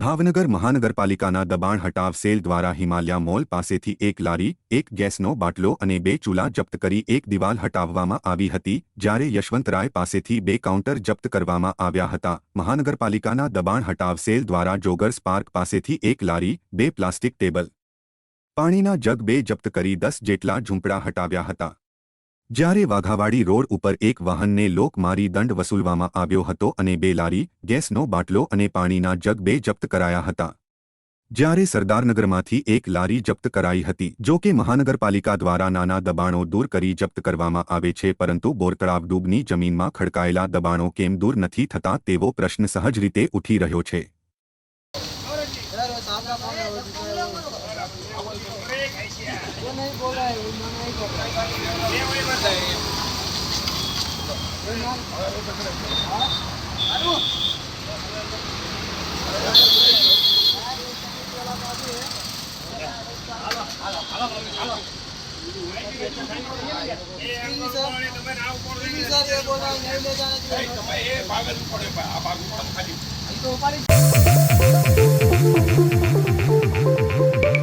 ભાવનગર મહાનગરપાલિકાના દબાણ હટાવ સેલ દ્વારા હિમાલયા મોલ પાસેથી એક લારી, એક ગેસનો બાટલો અને 2 ચૂલા જપ્ત કરી એક દિવાલ હટાવવામાં આવી હતી, જ્યારે યશવંતરાય પાસેથી 2 કાઉન્ટર જપ્ત કરવામાં આવ્યા હતા। મહાનગરપાલિકાના દબાણ હટાવ સેલ દ્વારા જોગર્સ પાર્ક પાસેથી એક લારી, 2 પ્લાસ્ટિક ટેબલ, પાણીના જગ 2 જપ્ત કરી 10 જેટલા ઝૂંપડા હટાવ્યા હતા। જ્યારે વાઘાવાડી રોડ ઉપર એક વાહનને લોક મારી દંડ વસૂલવામાં આવ્યો હતો અને 2 લારી, ગેસનો બાટલો અને પાણીના જગ 2 જપ્ત કરાયા હતા। જ્યારે સરદારનગરમાંથી એક લારી જપ્ત કરાઈ હતી। જો કે મહાનગરપાલિકા દ્વારા નાના દબાણો દૂર કરી જપ્ત કરવામાં આવે છે, પરંતુ બોરતળાવ ડૂબની જમીનમાં ખડકાયેલા દબાણો કેમ દૂર નથી થતા તેવો પ્રશ્ન સહજ રીતે ઉઠી રહ્યો છે। सर